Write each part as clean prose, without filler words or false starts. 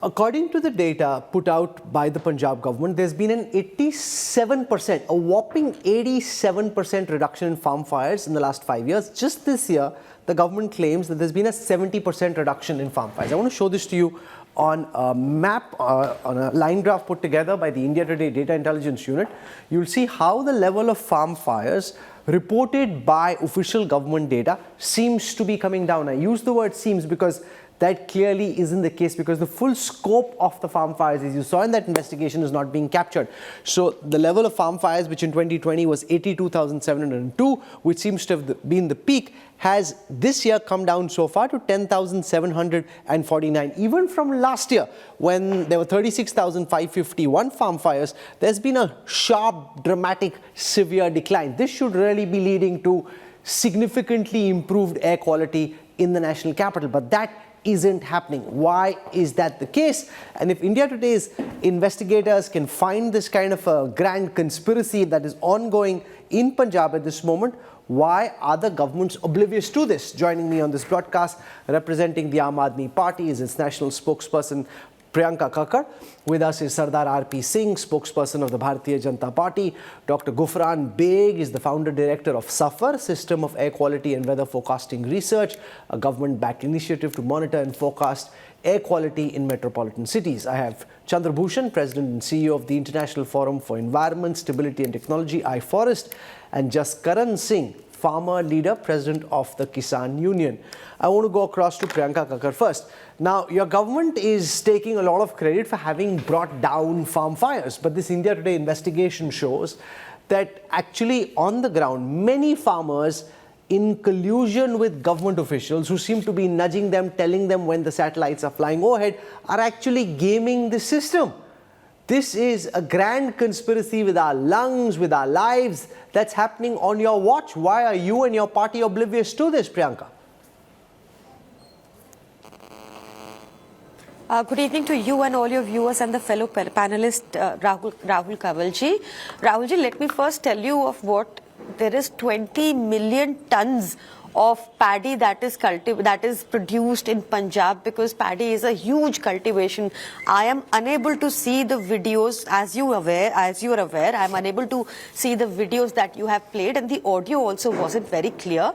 According to the data put out by the Punjab government, there's been an 87%, a whopping 87% reduction in farm fires in the last 5 years. Just this year, the government claims that there's been a 70% reduction in farm fires. I want to show this to you on a map, on a line graph put together by the India Today Data Intelligence Unit. You'll see how the level of farm fires reported by official government data seems to be coming down. I use the word seems because that clearly isn't the case, because the full scope of the farm fires, as you saw in that investigation, is not being captured. So the level of farm fires, which in 2020 was 82,702, which seems to have been the peak, has this year come down so far to 10,749. Even from last year, when there were 36,551 farm fires, there's been a sharp, dramatic, severe decline. This should really be leading to significantly improved air quality in the national capital, but that isn't happening. Why is that the case? And if India Today's investigators can find this kind of a grand conspiracy that is ongoing in Punjab at this moment, why are the governments oblivious to this? Joining me on this broadcast, representing the Aam Aadmi Party, is its national spokesperson Priyanka Kakkar. With us is Sardar R.P. Singh, spokesperson of the Bharatiya Janata Party. Dr. Gufran Beg is the founder-director of SAFAR, System of Air Quality and Weather Forecasting Research, a government-backed initiative to monitor and forecast air quality in metropolitan cities. I have Chandra Bhushan, President and CEO of the International Forum for Environment, Stability and Technology, iForest, and Jaskaran Singh, farmer leader, president of the Kisan Union. I want to go across to Priyanka Kakkar first. Now, your government is taking a lot of credit for having brought down farm fires, but this India Today investigation shows that actually on the ground, many farmers, in collusion with government officials who seem to be nudging them, telling them when the satellites are flying overhead, are actually gaming the system. This is a grand conspiracy with our lungs, with our lives, that's happening on your watch. Why are you and your party oblivious to this, Priyanka? Good evening to you and all your viewers and the fellow panelist, Rahul Kanwal ji. Rahul ji, let me first tell you of what there is 20 million tons of paddy that is produced in Punjab, because paddy is a huge cultivation. I am unable to see the videos, as you are aware, I am unable to see the videos that you have played, and the audio also wasn't very clear.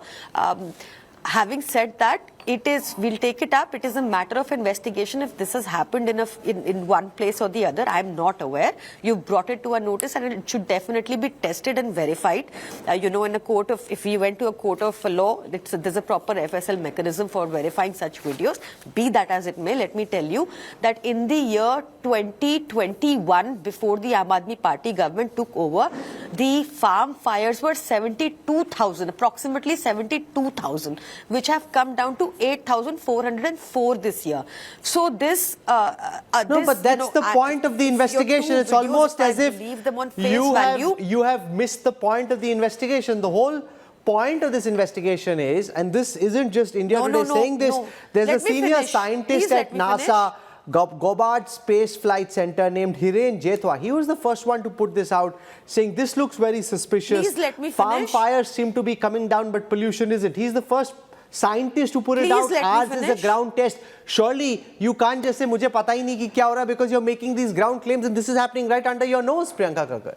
Having said that, we'll take it up. It is a matter of investigation. If this has happened in one place or the other, I'm not aware. You've brought it to our notice, and it should definitely be tested and verified. In a court of, if we went to a court of law, there's a proper FSL mechanism for verifying such videos. Be that as it may, let me tell you that in the year 2021, before the Aam Aadmi Party government took over, the farm fires were 72,000, approximately 72,000, which have come down to 8,404 this year. So this... no, but that's the point of the investigation. It's almost as if you have missed the point of the investigation. The whole point of this investigation is, and this isn't just India Today saying this, there's a senior scientist at NASA, Gobard Space Flight Center, named Hiren Jethwa. He was the first one to put this out, saying this looks very suspicious. Please let me finish. Farm fires seem to be coming down, but pollution isn't. He's the first scientist to put it out as a ground test. Surely you can't just say, "Mujhe pata hi nahi ki kya ho raha," because you're making these ground claims and this is happening right under your nose, Priyanka Kakkar.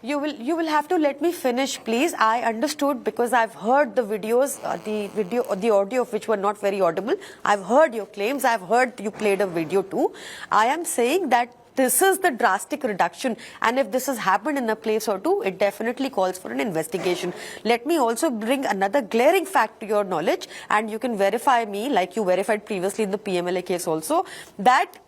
You will have to let me finish, please. I understood, because I've heard the videos, the audio of which were not very audible. I've heard your claims. I've heard you played a video too. I am saying that this is the drastic reduction, and if this has happened in a place or two, it definitely calls for an investigation. Let me also bring another glaring fact to your knowledge, and you can verify me, like you verified previously in the PMLA case also, that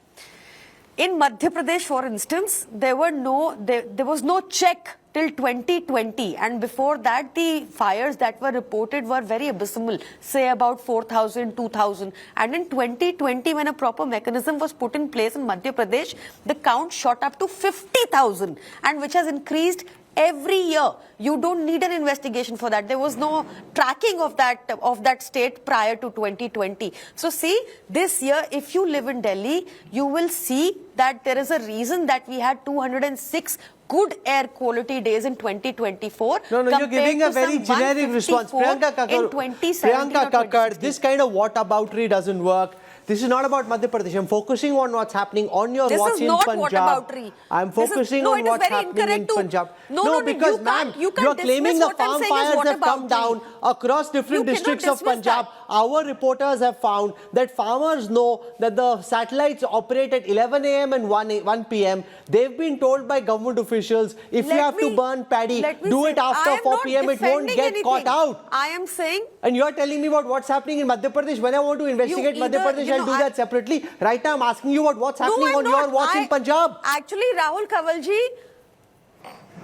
in Madhya Pradesh, for instance, there was no check till 2020, and before that the fires that were reported were very abysmal, say about 4,000, 2,000, and in 2020, when a proper mechanism was put in place in Madhya Pradesh, the count shot up to 50,000, and which has increased every year. You don't need an investigation for that. There was no tracking of that state prior to 2020. So see, this year, if you live in Delhi, you will see that there is a reason that we had 206 good air quality days in 2024. No, you're giving a very generic response. Priyanka Kakkar, this kind of whataboutery doesn't work. This is not about Madhya Pradesh. I'm focusing on what's happening on your This watch is in not Punjab. whataboutery. I'm This is- focusing no, on it is what's very happening in incorrect to- Punjab. No, because you ma'am, can't you're claiming dismiss the what I'm farm saying is fires have come whataboutery. down across different You cannot districts of dismiss Punjab. that. Our reporters have found that farmers know that the satellites operate at 11 a.m. and 1 p.m. They've been told by government officials, if you have to burn paddy, do it after 4 p.m. It won't get caught out. I am saying... And you're telling me about what's happening in Madhya Pradesh. When I want to investigate Madhya Pradesh, I'll do that separately. Right now, I'm asking you about what's happening on your watch in Punjab. Actually, Rahul Kanwal,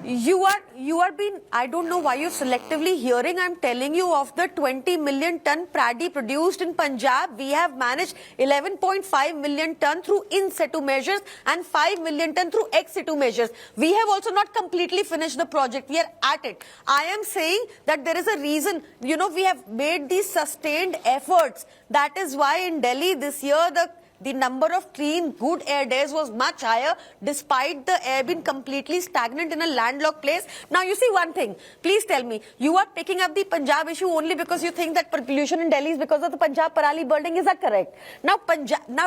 you are being, I don't know why you're selectively hearing. I'm telling you, of the 20 million ton paddy produced in Punjab, we have managed 11.5 million ton through in situ measures and 5 million ton through ex situ measures. We have also not completely finished the project. We are at it. I am saying that there is a reason, we have made these sustained efforts. That is why in Delhi this year, the number of clean, good air days was much higher, despite the air being completely stagnant in a landlocked place. Now, you see one thing. Please tell me, you are picking up the Punjab issue only because you think that pollution in Delhi is because of the Punjab Parali building. Is that correct? Now,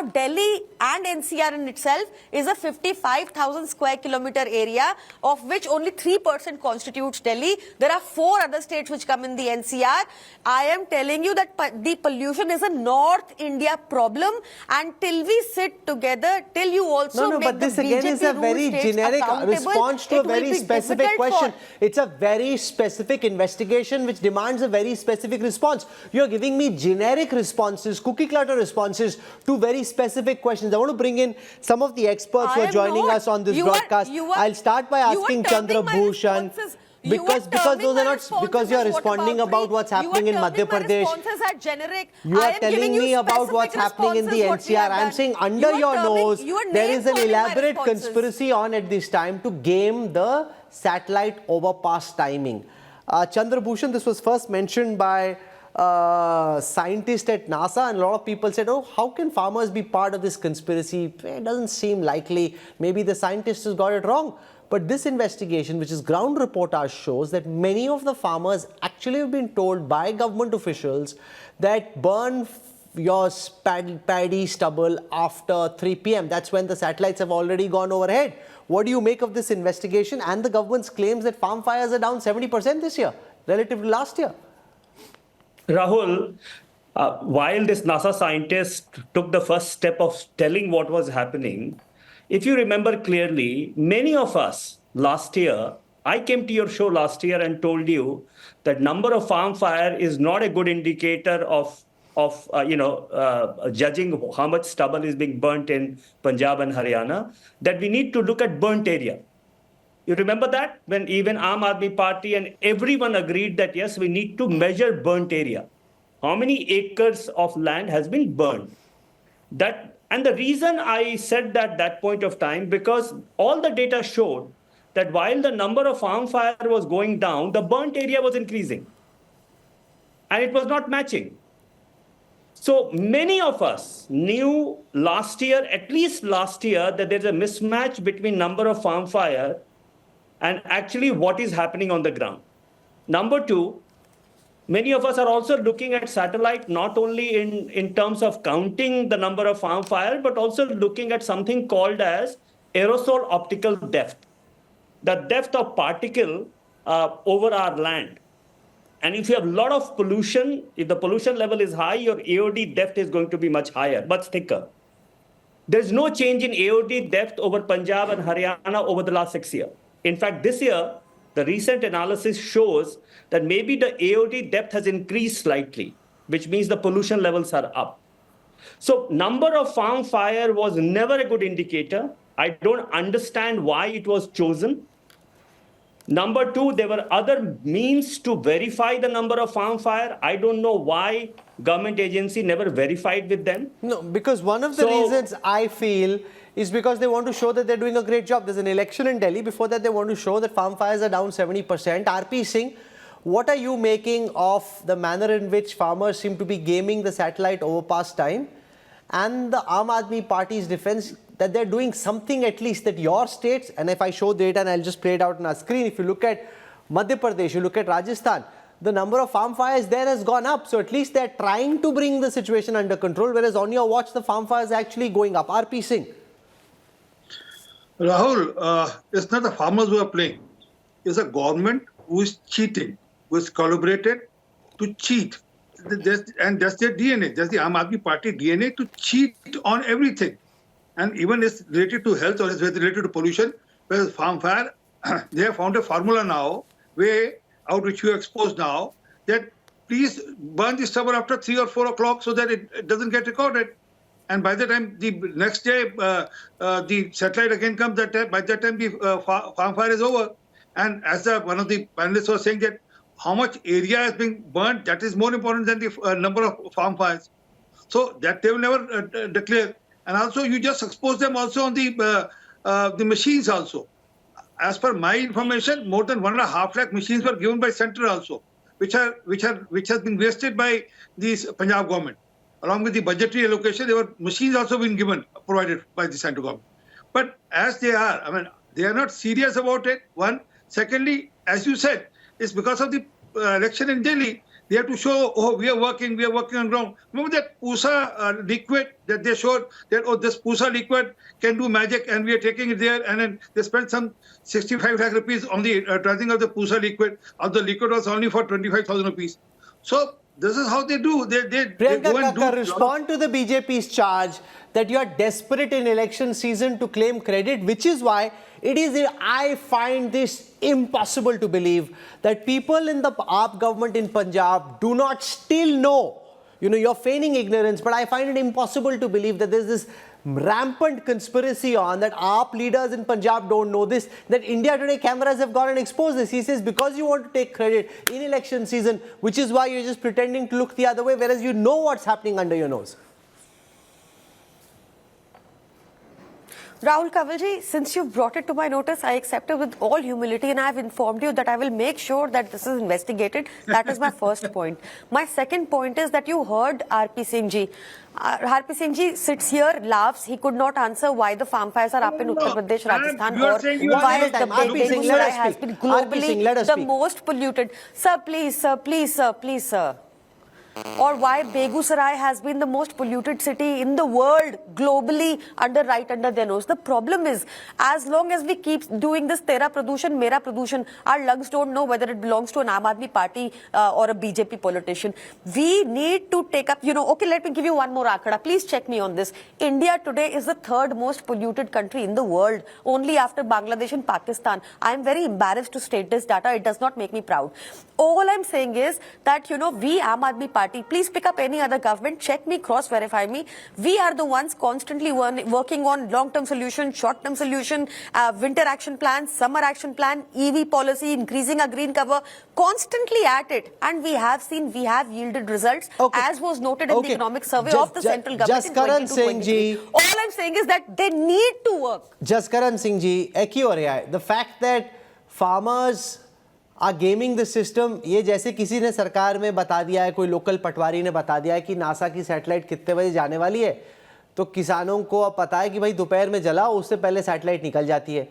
Delhi and NCR in itself is a 55,000 square kilometer area, of which only 3% constitutes Delhi. There are 4 other states which come in the NCR. I am telling you that the pollution is a North India problem, and till we sit together, till you also No, make but this the again BJP is a rule very states generic accountable, response to a it will very be specific difficult question. for- It's a very specific investigation which demands a very specific response. You're giving me generic responses, cookie clutter responses to very specific questions. I want to bring in some of the experts who I are am joining not. us on this You are- broadcast. you are- I'll start by you are asking terming Chandra my Bhushan. responses- Because those are not, because you're responding about what's happening in Madhya Pradesh. You are telling me about what's happening in the NCR. I'm saying under your nose, there is an elaborate conspiracy on at this time to game the satellite overpass timing. Chandra Bhushan, this was first mentioned by scientist at NASA, and a lot of people said, oh, how can farmers be part of this conspiracy? It doesn't seem likely. Maybe the scientist has got it wrong. But this investigation, which is ground reportage, shows that many of the farmers actually have been told by government officials that burn your paddy stubble after 3 p.m. That's when the satellites have already gone overhead. What do you make of this investigation and the government's claims that farm fires are down 70% this year relative to last year? Rahul, while this NASA scientist took the first step of telling what was happening, if you remember clearly, many of us last year, I came to your show last year and told you that number of farm fire is not a good indicator of judging how much stubble is being burnt in Punjab and Haryana, that we need to look at burnt area. You remember that? When even Aam Aadmi Party and everyone agreed that, yes, we need to measure burnt area. How many acres of land has been burned? And the reason I said that point of time, because all the data showed that while the number of farm fire was going down, the burnt area was increasing. And it was not matching. So many of us knew last year, at least last year, that there's a mismatch between number of farm fire and actually what is happening on the ground. Number two, many of us are also looking at satellite not only in terms of counting the number of farm fire, but also looking at something called as aerosol optical depth, the depth of particle over our land. And if you have a lot of pollution, if the pollution level is high, your AOD depth is going to be much higher, much thicker. There's no change in AOD depth over Punjab and Haryana over the last 6 years. In fact, this year, the recent analysis shows that maybe the AOD depth has increased slightly, which means the pollution levels are up. So number of farm fire was never a good indicator. I don't understand why it was chosen. Number two, there were other means to verify the number of farm fire. I don't know why government agency never verified with them. No, because one of the reasons I feel is because they want to show that they're doing a great job. There's an election in Delhi. Before that, they want to show that farm fires are down 70%. RP Singh, what are you making of the manner in which farmers seem to be gaming the satellite overpass time and the Aam Aadmi Party's defense that they're doing something at least that your states, and if I show data and I'll just play it out on our screen, if you look at Madhya Pradesh, you look at Rajasthan, the number of farm fires there has gone up. So at least they're trying to bring the situation under control, whereas on your watch, the farm fires are actually going up. RP Singh. Rahul, it's not the farmers who are playing. It's a government who is cheating, who is collaborated to cheat. And that's their DNA. That's the Aam Aadmi Party DNA, to cheat on everything. And even it's related to health or it's related to pollution, whereas farm fire, they have found a formula now, way out which you are exposed now, that please burn the stubble after 3 or 4 o'clock so that it doesn't get recorded. And by the time the next day, the satellite again comes, by that time the farm fire is over. And as one of the panelists was saying, that how much area is being burnt, that is more important than the number of farm fires. So that they will never declare. And also, you just expose them also on the machines also. As per my information, more than 1.5 lakh machines were given by center also, which has been wasted by the Punjab government. Along with the budgetary allocation, there were machines also been provided by the central government. But as they are, I mean, they are not serious about it. One. Secondly, as you said, it's because of the election in Delhi. They have to show, oh, we are working on ground. Remember that Pusa liquid that they showed, that, oh, this Pusa liquid can do magic and we are taking it there, and then they spent some 65 lakh rupees on the transing of the Pusa liquid. The liquid was only for 25,000 rupees. So this is how they do. They Priyanka go and Kakkar, do. respond to the BJP's charge that you are desperate in election season to claim credit, which is why I find this impossible to believe that people in the AAP government in Punjab do not still know. You know, you're feigning ignorance, but I find it impossible to believe that there's this rampant conspiracy on that AAP leaders in Punjab don't know this, that India Today cameras have gone and exposed this. He says because you want to take credit in election season, which is why you're just pretending to look the other way, whereas you know what's happening under your nose. Rahul Kanwal, since you've brought it to my notice, I accept it with all humility, and I have informed you that I will make sure that this is investigated. That is my first point. My second point is that you heard RP Singh ji. RP Singh ji sits here, laughs. He could not answer why the farm fires are up in Uttar Pradesh, Rajasthan, or why the Begusarai has been globally the most polluted. Sir, please, sir. Or why Begusarai has been the most polluted city in the world, globally, right under their nose. The problem is, as long as we keep doing this Tera Pradushan, Mera Pradushan, our lungs don't know whether it belongs to an Aam Aadmi Party or a BJP politician. We need to take up, okay, let me give you one more akada. Please check me on this. India today is the 3rd most polluted country in the world, only after Bangladesh and Pakistan. I am very embarrassed to state this data. It does not make me proud. All I'm saying is that, we, Aam Aadmi Party, please pick up any other government, check me, cross-verify me. We are the ones constantly working on long-term solution, short-term solution, winter action plan, summer action plan, EV policy, increasing our green cover, constantly at it. And we have yielded results, as was noted in the economic survey of the central government in 2022-23. All I'm saying is that they need to work. Jaskaran Singh ji, the fact that farmers gaming the system, ये जैसे किसी ने सरकार में बता दिया है, कोई लोकल पटवारी ने बता दिया है कि नासा की सैटेलाइट कितने बजे जाने वाली है, तो किसानों को अब पता है कि भाई दोपहर में जलाओ, उससे पहले सैटेलाइट निकल जाती है.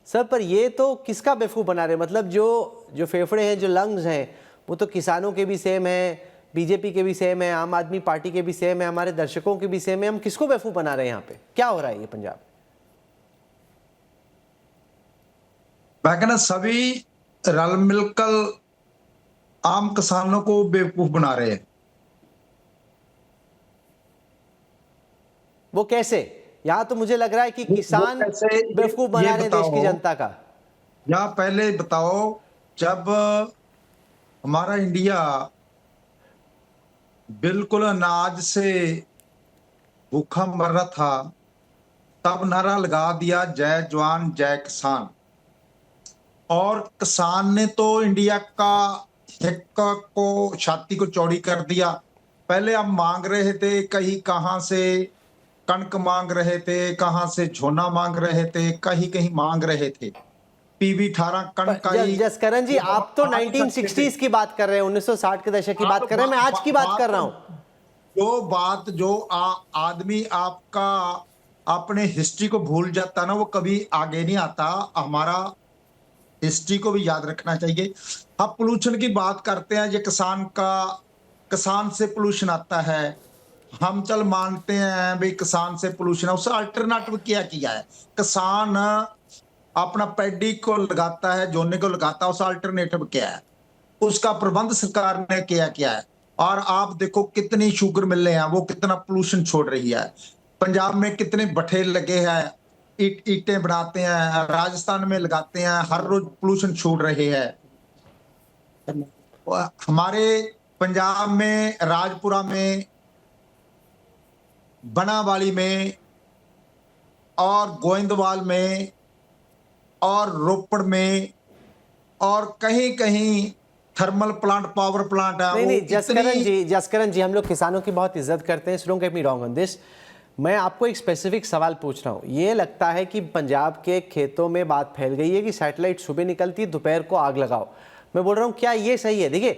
सर, पर ये तो किसका बेवकूफ़ बना रहे हैं? मतलब जो फेफड़े हैं, जो लंग्स हैं, वो तो किसानों के भी सेम है, बीजेपी के भी सेम है, आम आदमी पार्टी के भी सेम है, हमारे दर्शकों के भी सेम है. हम किसको बेवकूफ़ बना रहे हैं यहाँ पे? क्या हो रहा है ये पंजाब? मैं कहना सभी रल मिलकर आम किसानों को बेवकूफ बना रहे हैं. वो कैसे? यहां तो मुझे लग रहा है कि किसान बेवकूफ बना रहे हैं देश की जनता का. यहाँ पहले बताओ, जब हमारा इंडिया बिल्कुल अनाज से भूखा मर रहा था, तब नारा लगा दिया जय जवान जय किसान. और किसान ने तो इंडिया का हित को, छाती को चौड़ी कर दिया. पहले हम मांग रहे थे, कहीं कहां से कणक मांग रहे थे, कहां से झोना मांग रहे थे, कहीं मांग रहे थे. PV 18 कणक का ही. जसकरण जी, आप तो 1960s की बात कर रहे हैं, 1960 के दशक की बात कर रहे हैं, मैं आज की बात कर रहा हूं. जो आदमी आपका अपने हिस्ट्री को भूल जाता ना, वो कभी आगे नहीं आता. हमारा हिस्ट्री को भी याद रखना चाहिए. अब पोल्यूशन की बात करते हैं, ये किसान से पोल्यूशन आता है, हम चल मानते हैं भाई किसान से पोल्यूशन है, उसका अल्टरनेटिव क्या किया है? किसान अपना पैडी को लगाता है, जोने को लगाता है, उसका अल्टरनेटिव क्या है? उसका प्रबंध सरकार ने किया है। और आप देखो कितनी शुगर मिल हैं, वो कितना पोल्यूशन छोड़ रही है। पंजाब में कितने भट्ठे लगे हैं, ईंटें बनाते हैं, राजस्थान में लगाते हैं, हर रोज पोल्यूशन छोड़ रहे हैं। हमारे पंजाब में, राजपुरा में, बनावाली में और गोविंदवाल में और रोपड़ में और कहीं कहीं थर्मल प्लांट, पावर प्लांट है। नहीं, जसकरण जी, हम लोग किसानों की बहुत इज्जत करते हैं, don't get me wrong on this. मैं आपको एक स्पेसिफिक सवाल पूछ रहा हूँ। ये लगता है कि पंजाब के खेतों में बात फैल गई है कि सैटेलाइट सुबह निकलती है, दोपहर को आग लगाओ। मैं बोल रहा हूँ क्या ये सही है? देखिए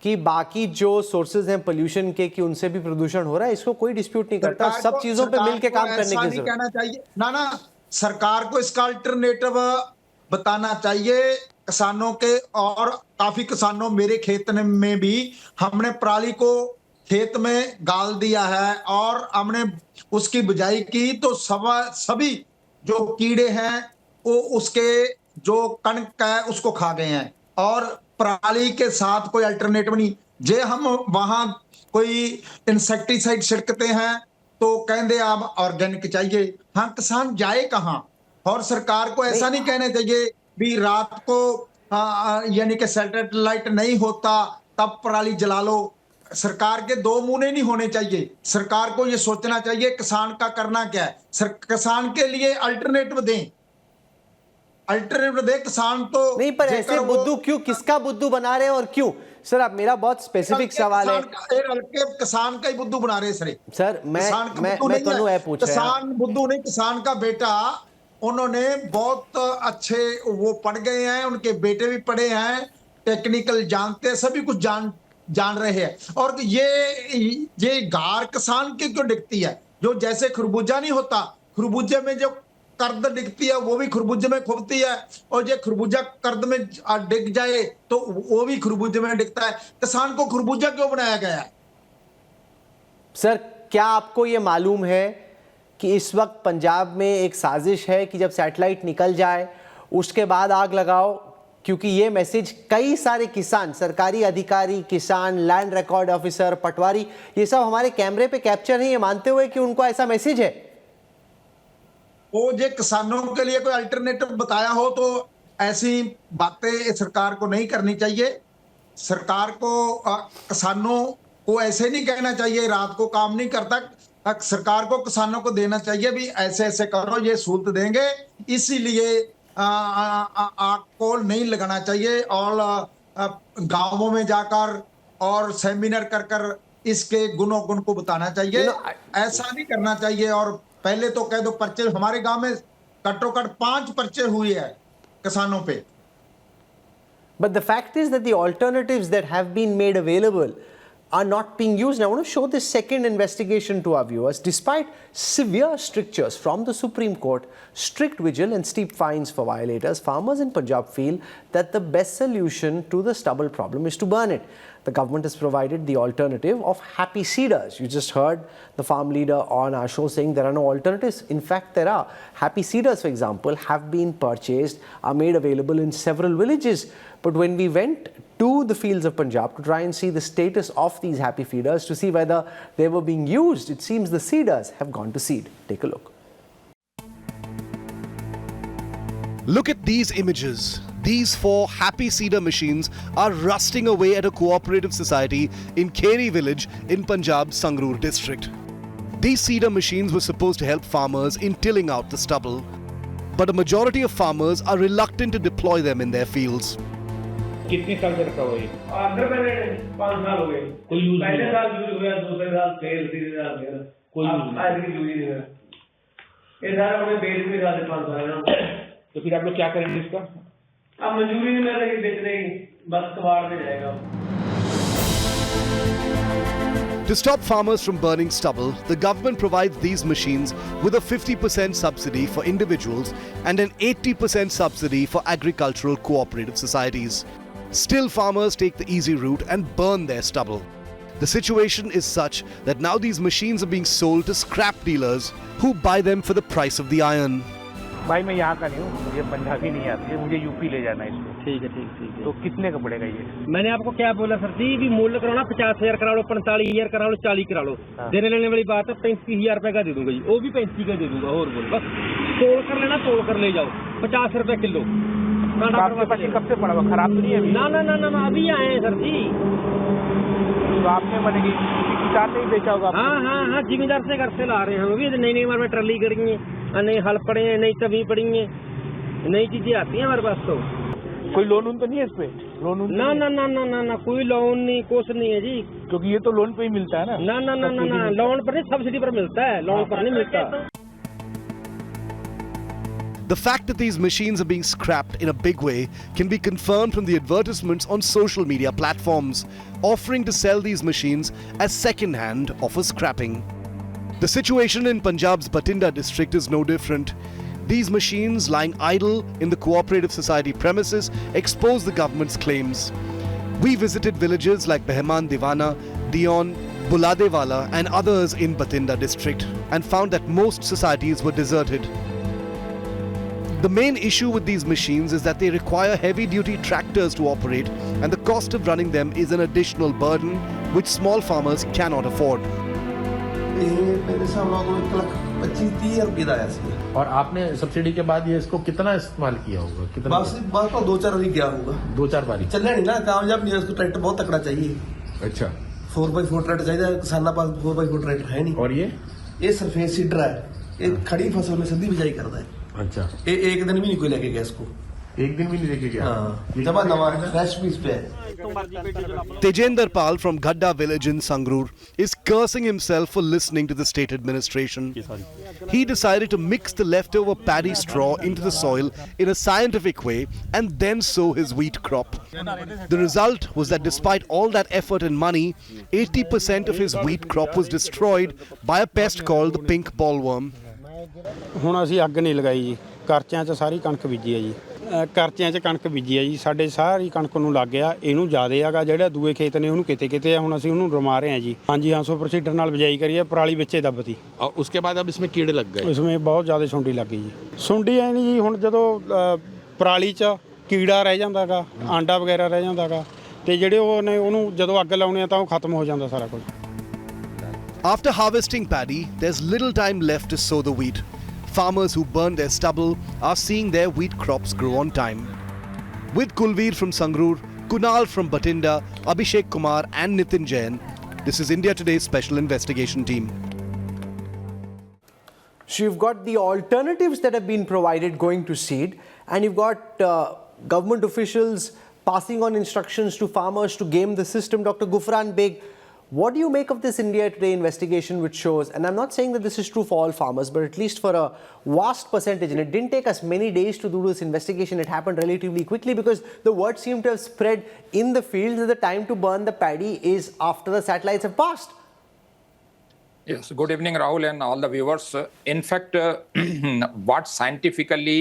कि बाकी जो सोर्सेज हैं पोल्यूशन के, कि उनसे भी प्रदूषण हो रहा है, इसको कोई डिस्प्यूट नहीं करता, सब चीजों पे मिलकर काम करने की जरूरत कहना चाहिए ना, सरकार को इसका अल्टरनेटिव बताना चाहिए किसानों के। और काफी किसानों, मेरे खेत में भी हमने पराली को खेत में गाल दिया है और हमने उसकी बुझाई की, तो सभी जो कीड़े हैं वो उसके जो कणक है उसको खा गए हैं। और पराली के साथ कोई अल्टरनेटिव नहीं। जे हम वहां कोई इंसेक्टिसाइड छिड़कते हैं तो कहते आप ऑर्गेनिक चाहिए। हाँ, किसान जाए कहां? और सरकार को ऐसा नहीं कहना चाहिए भी रात को यानी कि सैटेलाइट नहीं होता तब पराली जला लो। सरकार के दो मुंह नहीं होने चाहिए। सरकार को यह सोचना चाहिए किसान का करना क्या है, किसान के लिए अल्टरनेटिव दें, किसान तो नहीं। पर ऐसे बुद्धू क्यों, किसका बुद्धू बना रहे हैं और क्यों? सर अब मेरा बहुत स्पेसिफिक सवाल है। किसान का ही बुद्धू बना रहे सर मैं ਤੁਹਾਨੂੰ ਇਹ पूछ रहा किसान बुद्धू नहीं, किसान का बेटा। उन्होंने बहुत अच्छे वो पढ़ गए हैं, उनके बेटे भी पढ़े हैं, टेक्निकल जानते हैं, सभी कुछ जान रहे हैं। और ये गार किसान की क्यों दिखती है? जो जैसे खरबूजा नहीं होता, खरबूजे में जो कर्द दिखती है वो भी खरबूजे में खुबती है, और ये खरबूजा कर्द में डिग जाए तो वो भी खरबूजे में दिखता है। किसान को खरबूजा क्यों बनाया गया है? सर क्या आपको ये मालूम है कि इस वक्त पंजाब में एक साजिश है कि जब सैटेलाइट निकल जाए उसके बाद आग लगाओ? क्योंकि ये मैसेज कई सारे किसान, सरकारी अधिकारी, किसान, लैंड रिकॉर्ड ऑफिसर, पटवारी, ये सब हमारे कैमरे पे कैप्चर है, ये मानते हुए कि उनको ऐसा मैसेज है। वो जो किसानों के लिए कोई अल्टरनेटिव बताया हो तो ऐसी बातें सरकार को नहीं करनी चाहिए। सरकार को किसानों को ऐसे नहीं कहना चाहिए रात को काम नहीं करता। सरकार को किसानों को देना चाहिए भी ऐसे ऐसे करो, ये सहूलत देंगे, इसीलिए आग को नहीं लगाना चाहिए। और गांवों में जाकर और सेमिनार कर इसके गुण को बताना चाहिए। ऐसा नहीं करना चाहिए। और पहले तो कह दो पर्चे, हमारे गांव में कटोकट 5 पर्चे हुए हैं किसानों पे। But the fact is that the alternatives that have been made available are not being used. I want to show this second investigation to our viewers. Despite severe strictures from the Supreme Court, strict vigil and steep fines for violators, farmers in Punjab feel that the best solution to the stubble problem is to burn it. The government has provided the alternative of happy seeders. You just heard the farm leader on our show saying there are no alternatives. In fact, there are. Happy seeders, for example, have been purchased, are made available in several villages. But when we went to the fields of Punjab to try and see the status of these happy feeders, to see whether they were being used, it seems the seeders have gone to seed. Take a look. Look at these images. These 4 happy seeder machines are rusting away at a cooperative society in Kheri village in Punjab's Sangrur district. These seeder machines were supposed to help farmers in tilling out the stubble, but a majority of farmers are reluctant to deploy them in their fields. कितने साल से रखा हुआ है? अंदर मैंने 5 साल हो गए। कोई यूज पहले साल यूज हुआ, दूसरे साल फेल, तीसरे साल फेल, कोई यूज नहीं हुआ। ये सारा हमने बेच भी डाले 5 साल। तो फिर आप लोग क्या करेंगे इसका? अब मंजूरी नहीं मिल रही बेचने की, बस कबाड़ में जाएगा। To stop farmers from burning stubble, the government provides these machines with a 50% subsidy for individuals and an 80% subsidy for agricultural cooperative societies. Still, farmers take the easy route and burn their stubble. The situation is such that now these machines are being sold to scrap dealers who buy them for the price of the iron. भाई मैं यहाँ का नहीं हूँ, मुझे पंजाबी नहीं आती है, मुझे यूपी ले जाना है इसको। ठीक है ठीक ठीक है। तो कितने का पड़ेगा ये? मैंने आपको क्या बोला सर जी, भी मूल्य कराना 50,000 करा लो, 45,000 करा लो, 40 करा लो। देने लेने वाली बात है, 35,000 रुपए का दे दूंगा जी, वो भी 35 का दे दूंगा। और बोल बस तोड़ कर लेना, तोड़ कर ले जाओ, 50 रुपए किलो। कब से पड़ा हुआ, खराब तो नहीं है? ना ना ना ना, अभी आए हैं सर जी। तो आपने बनेगी चाहते ही बेचा होगा? हाँ हाँ हाँ, जिम्मेदार से घर से ला रहे हैं हम अभी। नई नई हमारे में ट्रली करेंगे, नई हल पड़े हैं, नई तवी पड़ी हैं, नई चीजें आती हैं हमारे पास। तो कोई लोन तो नहीं है इस पे? लोन ना ना ना ना ना ना, कोई लोन नहीं, कुछ नहीं है जी, क्योंकि ये तो लोन पे ही मिलता है ना। ना ना ना ना ना, लोन पर नहीं, सब्सिडी पर मिलता है, लोन पर नहीं मिलता। The fact that these machines are being scrapped in a big way can be confirmed from the advertisements on social media platforms, offering to sell these machines as second-hand or for scrapping. The situation in Punjab's Bharatiya district is no different. These machines lying idle in the cooperative society premises expose the government's claims. We visited villages like Behman Divana, Dion, Buladewala and others in Bharatiya district and found that most societies were deserted. The main issue with these machines is that they require heavy-duty tractors to operate, and the cost of running them is an additional burden which small farmers cannot afford. और आपने subsidy के बाद ये इसको कितना इस्तेमाल किया होगा? कितना? बस तो 2-4 बारी किया होगा। 2-4 बारी चलने नहीं ना, कामयाब नहीं है। इसको ट्रैक्टर बहुत तकड़ा चाहिए। अच्छा, 4x4 ट्रैक्टर चाहिए, किसाना पास 4x4 ट्रैक्टर है नहीं। और ये सरफेस सीडर है, ये खड़ी फसल में सीधी बिजाई करता है। अच्छा, एक दिन भी नहीं कोई लेके गया इसको। एक दिन भी नहीं लेके गया? जब नवा फ्रेश पीस पे है। Tejender Pal from Ghadda village in Sangrur is cursing himself for listening to the state administration. He decided to mix the leftover paddy straw into the soil in a scientific way and then sow his wheat crop. The result was that despite all that effort and money, 80% of his wheat crop was destroyed by a pest called the pink bollworm. ਹੁਣ ਅਸੀਂ ਅੱਗ ਨਹੀਂ ਲਗਾਈ ਜੀ, ਕਰਚਿਆਂ 'ਚ ਸਾਰੀ ਕਣਕ ਬੀਜੀ ਹੈ ਜੀ। ਕਰਚਿਆਂ 'ਚ ਕਣਕ ਬੀਜੀ ਹੈ ਜੀ, ਸਾਡੇ ਸਾਰੀ ਕਣਕ ਨੂੰ ਲੱਗ ਗਿਆ। ਇਹਨੂੰ ਜ਼ਿਆਦਾ ਹੈਗਾ, ਜਿਹੜਾ ਦੂਏ ਖੇਤ ਨੇ ਉਹਨੂੰ ਕਿਤੇ ਕਿਤੇ ਆ। ਹੁਣ ਅਸੀਂ ਉਹਨੂੰ ਰਮਾ ਰਹੇ ਹਾਂ ਜੀ। ਹਾਂਜੀ ਹਾਂ, ਸੁਪਰ ਸੀਡਰ ਨਾਲ ਬਿਜਾਈ ਕਰੀਏ, ਪਰਾਲੀ ਵਿੱਚੇ ਦੱਬਤੀ। और उसके बाद अब इसमें कीड़े लग गए? ਇਸमें ਬਹੁਤ ਜ਼ਿਆਦਾ ਸੁੰਡੀ ਲੱਗ ਗਈ ਜੀ। ਸੁੰਡੀ ਐ ਨਹੀਂ ਜੀ, ਹੁਣ ਜਦੋਂ ਪਰਾਲੀ 'ਚ ਕੀੜਾ ਰਹਿ ਜਾਂਦਾ ਗਾ, ਆਂਡਾ ਵਗੈਰਾ ਰਹਿ ਜਾਂਦਾ ਗਾ, ਤੇ ਜਿਹੜੇ ਉਹ ਨੇ ਉਹਨੂੰ ਜਦੋਂ ਅੱਗ ਲਾਉਣੇ ਆ ਤਾਂ ਉਹ ਖਤਮ ਹੋ ਜਾਂਦਾ ਸਾਰਾ ਕੁਝ। After harvesting paddy, there's little time left to sow the wheat. Farmers who burn their stubble are seeing their wheat crops grow on time. With Kulveer from Sangrur, Kunal from Bhatinda, Abhishek Kumar and Nitin Jain, this is India Today's Special Investigation Team. So you've got the alternatives that have been provided going to seed, and you've got government officials passing on instructions to farmers to game the system. Dr. Gufran Beg, what do you make of this India Today investigation which shows, and I'm not saying that this is true for all farmers, but at least for a vast percentage, and it didn't take us many days to do this investigation, it happened relatively quickly because the word seemed to have spread in the fields that the time to burn the paddy is after the satellites have passed. Yes, good evening, Rahul and all the viewers. In fact, what scientifically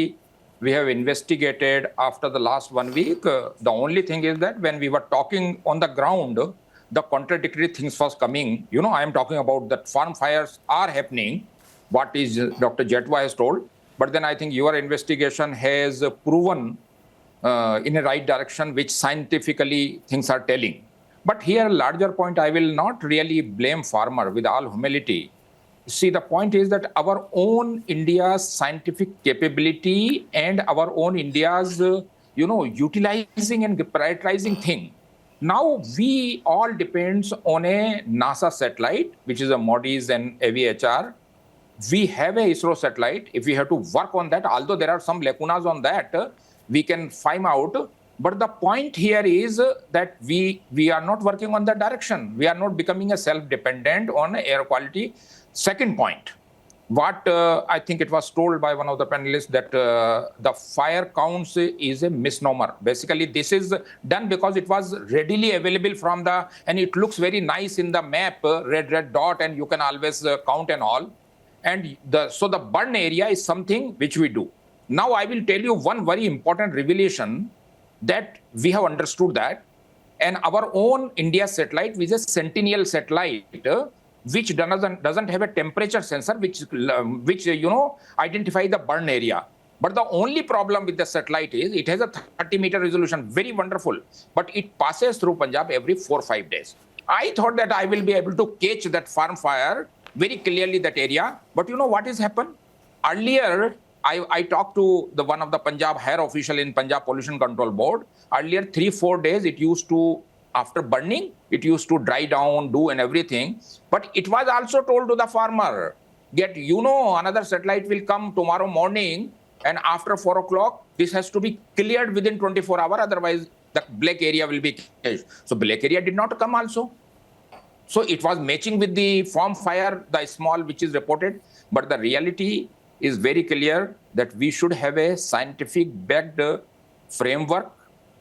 we have investigated after the last 1 week, the only thing is that when we were talking on the ground, the contradictory things was coming. You know, I am talking about that farm fires are happening, what is Dr. Jetwa has told. But then I think your investigation has proven in a right direction, which scientifically things are telling. But here, larger point, I will not really blame farmer with all humility. See, the point is that our own India's scientific capability and our own India's, utilizing and prioritizing thing. Now, we all depends on a NASA satellite, which is a MODIS and AVHR. We have a ISRO satellite. If we have to work on that, although there are some lacunas on that, we can find out. But the point here is that we are not working on that direction. We are not becoming a self-dependent on air quality. Second point, what I think it was told by one of the panelists that the fire counts is a misnomer. Basically, this is done because it was readily available from and it looks very nice in the map, red dot, and you can always count and all. And so the burn area is something which we do. Now, I will tell you one very important revelation that we have understood that. And our own India satellite, which is a Sentinel satellite, which doesn't have a temperature sensor, which identify the burn area. But the only problem with the satellite is it has a 30-meter resolution, very wonderful, but it passes through Punjab every 4 or 5 days. I thought that I will be able to catch that farm fire very clearly, that area. But you know what has happened? Earlier, I talked to one of the Punjab higher official in Punjab Pollution Control Board. Earlier, 3-4 days, it used to, after burning, it used to dry down, do and everything. But it was also told to the farmer that, another satellite will come tomorrow morning, and after 4 o'clock, this has to be cleared within 24 hours. Otherwise, the black area will be caged. So black area did not come also. So it was matching with the farm fire, the small which is reported. But the reality is very clear that we should have a scientific backed framework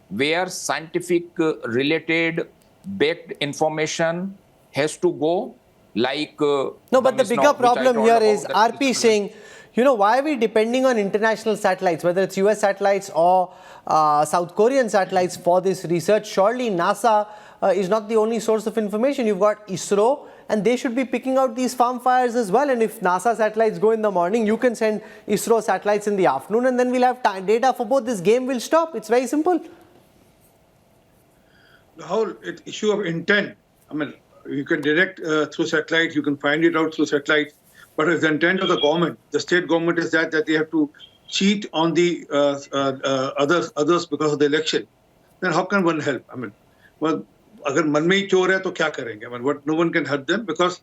where scientific related backed information has to go, like no, but the bigger problem here is RP saying, why are we depending on international satellites, whether it's US satellites or South Korean satellites for this research? Surely NASA is not the only source of information. You've got ISRO, and they should be picking out these farm fires as well. And if NASA satellites go in the morning, you can send ISRO satellites in the afternoon, and then we'll have data for both. This game will stop. It's very simple. The whole issue of intent, I mean, you can direct through satellite, you can find it out through satellite, but if the intent of the government, the state government is that they have to cheat on the others because of the election, then how can one help? I mean, well, अगर मन में ही चोर है तो क्या करेंगे? I mean, what, no one can help them because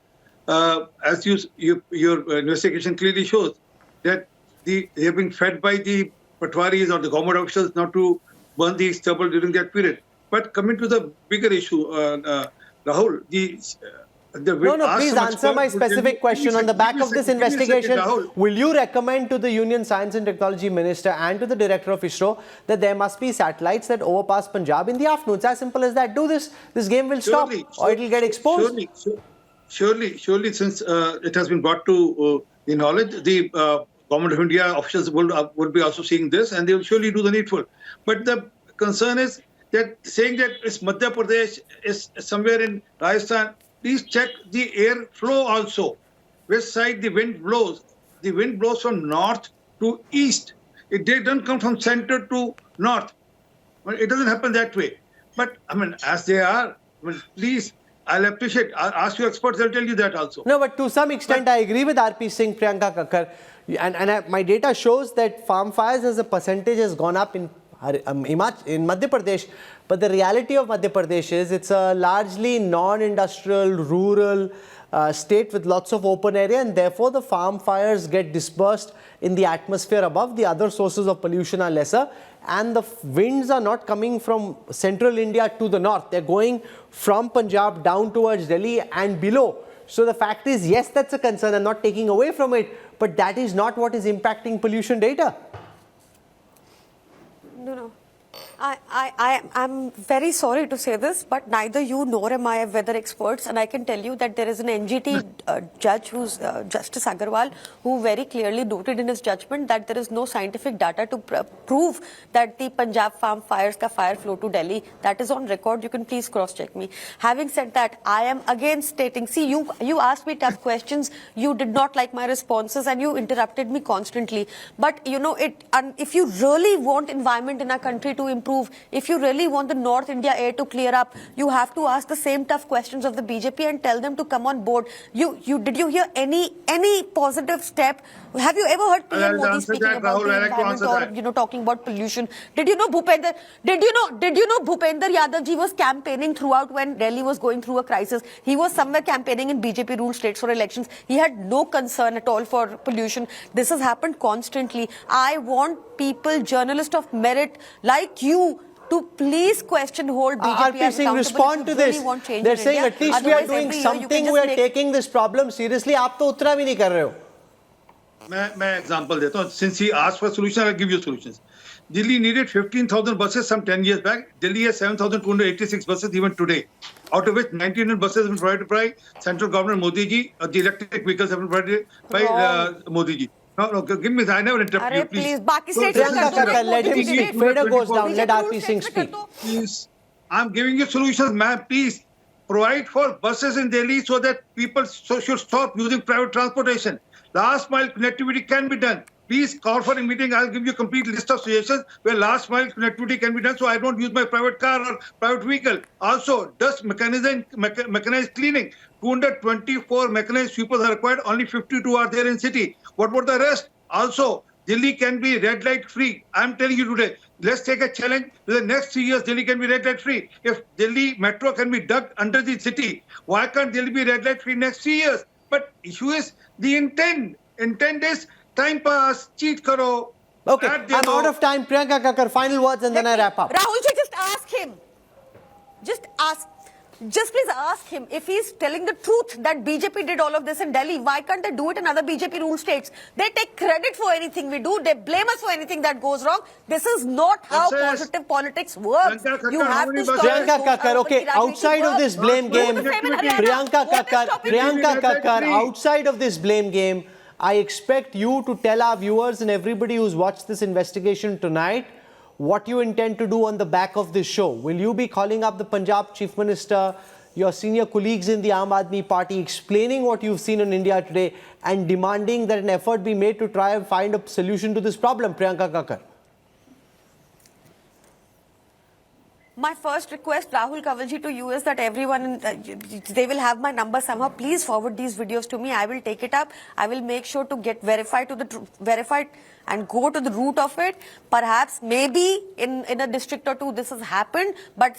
as your investigation clearly shows that they have been fed by the patwaris or the government officials not to burn the stubble during that period. But coming to the bigger issue, Rahul, please answer my specific question. On the back of this investigation, will you recommend to the Union Science and Technology Minister and to the Director of ISRO that there must be satellites that overpass Punjab in the afternoon? It's as simple as that. Do this. This game will stop or it will get exposed. Surely, since it has been brought to the knowledge, the Government of India officials will be also seeing this and they will surely do the needful. But the concern is that saying that it's Madhya Pradesh is somewhere in Rajasthan, please check the air flow also. Which side the wind blows? The wind blows from north to east. It doesn't come from center to north. Well, it doesn't happen that way. But, I mean, as they are, please, I'll appreciate. I'll ask you experts, they'll tell you that also. No, but to some extent, I agree with RP Singh, Priyanka Kakkar. And my data shows that farm fires as a percentage has gone up in Madhya Pradesh, but the reality of Madhya Pradesh is it's a largely non-industrial, rural state with lots of open area, and therefore the farm fires get dispersed in the atmosphere above. The other sources of pollution are lesser, and the winds are not coming from central India to the north. They're going from Punjab down towards Delhi and below. So the fact is, yes, that's a concern. I'm not taking away from it, but that is not what is impacting pollution data. No. I'm very sorry to say this, but neither you nor am I weather experts, and I can tell you that there is an NGT judge, who's Justice Agarwal, who very clearly noted in his judgment that there is no scientific data to prove that the Punjab farm fires ka fire flow to Delhi. That is on record. You can please cross-check me. Having said that, I am again stating, see, you asked me tough questions, you did not like my responses, and you interrupted me constantly. But, if you really want environment in our country to improve, if you really want the North India air to clear up, you have to ask the same tough questions of the BJP and tell them to come on board. Did you hear any positive step? Have you ever heard PM Modi speaking about the environment or talking about pollution? Did you know Bhupender Yadav ji was campaigning throughout when Delhi was going through a crisis? He was somewhere campaigning in BJP ruled states for elections. He had no concern at all for pollution. This has happened constantly. I want people, journalists of merit like you, to please question hold BJP RP Singh, respond to this. They're saying at least we are doing something, we are taking this problem seriously. आप तो उतना भी नहीं कर रहे हो. मैं example देता हूँ. Since he asked for solution, I'll give you solutions. Delhi needed 15,000 buses some 10 years back. Delhi has 7,286 buses even today, out of which 1,900 buses have been provided by central government Modi ji. The electric vehicles have been provided by Modi ji. No, give me. I never interrupt you, अरे please. please, बाकी states Priyanka का कर दो Kakkar, ना, let him Modi ji speak. state- Fader goes down. BJP Let rule RP states Singh में कर speak. दो। Please, I'm giving you solutions, ma'am. Please provide for buses in Delhi so that people should stop using private transportation. Last mile connectivity can be done. Please call for a meeting. I'll give you a complete list of suggestions where last mile connectivity can be done so I don't use my private car or private vehicle. Also, dust mechanized cleaning. 224 mechanized sweepers are required. Only 52 are there in city. What about the rest? Also, Delhi can be red light free. I'm telling you today, let's take a challenge. In the next 3 years, Delhi can be red light free. If Delhi metro can be dug under the city, why can't Delhi be red light free next 3 years? But issue is the intent. Intent is time pass, cheat karo. Okay, add I'm deno. out of time. Priyanka Kakkar, final words and then I wrap up. Rahul ji, just ask him. Just please ask him if he's telling the truth that BJP did all of this in Delhi. Why can't they do it in other BJP ruled states? They take credit for anything we do. They blame us for anything that goes wrong. This is not how positive politics works. You have to stop Priyanka this Kakkar, okay, Rajniti outside of works. this blame Do the game, same in Haryana. Priyanka What is Kakkar, stopping Priyanka you? Kakkar, outside of this blame game, I expect you to tell our viewers and everybody who's watched this investigation tonight what you intend to do on the back of this show. Will you be calling up the Punjab Chief Minister, your senior colleagues in the Aam Aadmi Party, explaining what you've seen in India today and demanding that an effort be made to try and find a solution to this problem, Priyanka Kakkar? My first request, Rahul Kanwal to you is that everyone, they will have my number somehow. Please forward these videos to me. I will take it up. I will make sure to get verified and go to the root of it. Perhaps, maybe in a district or two this has happened, but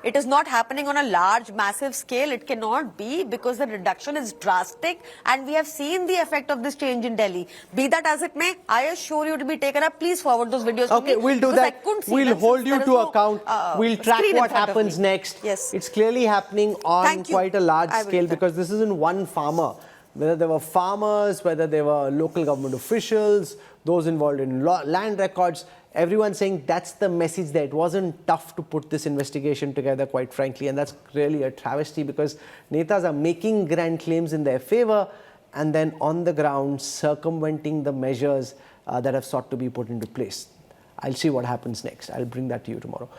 it is not happening on a large, massive scale. It cannot be because the reduction is drastic and we have seen the effect of this change in Delhi. Be that as it may, I assure you to be taken up. Please forward those videos to me. Okay, we'll do that. We'll hold you to account. We'll track what happens next. Yes. It's clearly happening on quite a large scale because this isn't one farmer. Whether they were farmers, whether they were local government officials, those involved in land records, everyone's saying that's the message there. It wasn't tough to put this investigation together, quite frankly, and that's really a travesty because netas are making grand claims in their favor and then on the ground circumventing the measures that have sought to be put into place. I'll see what happens next. I'll bring that to you tomorrow.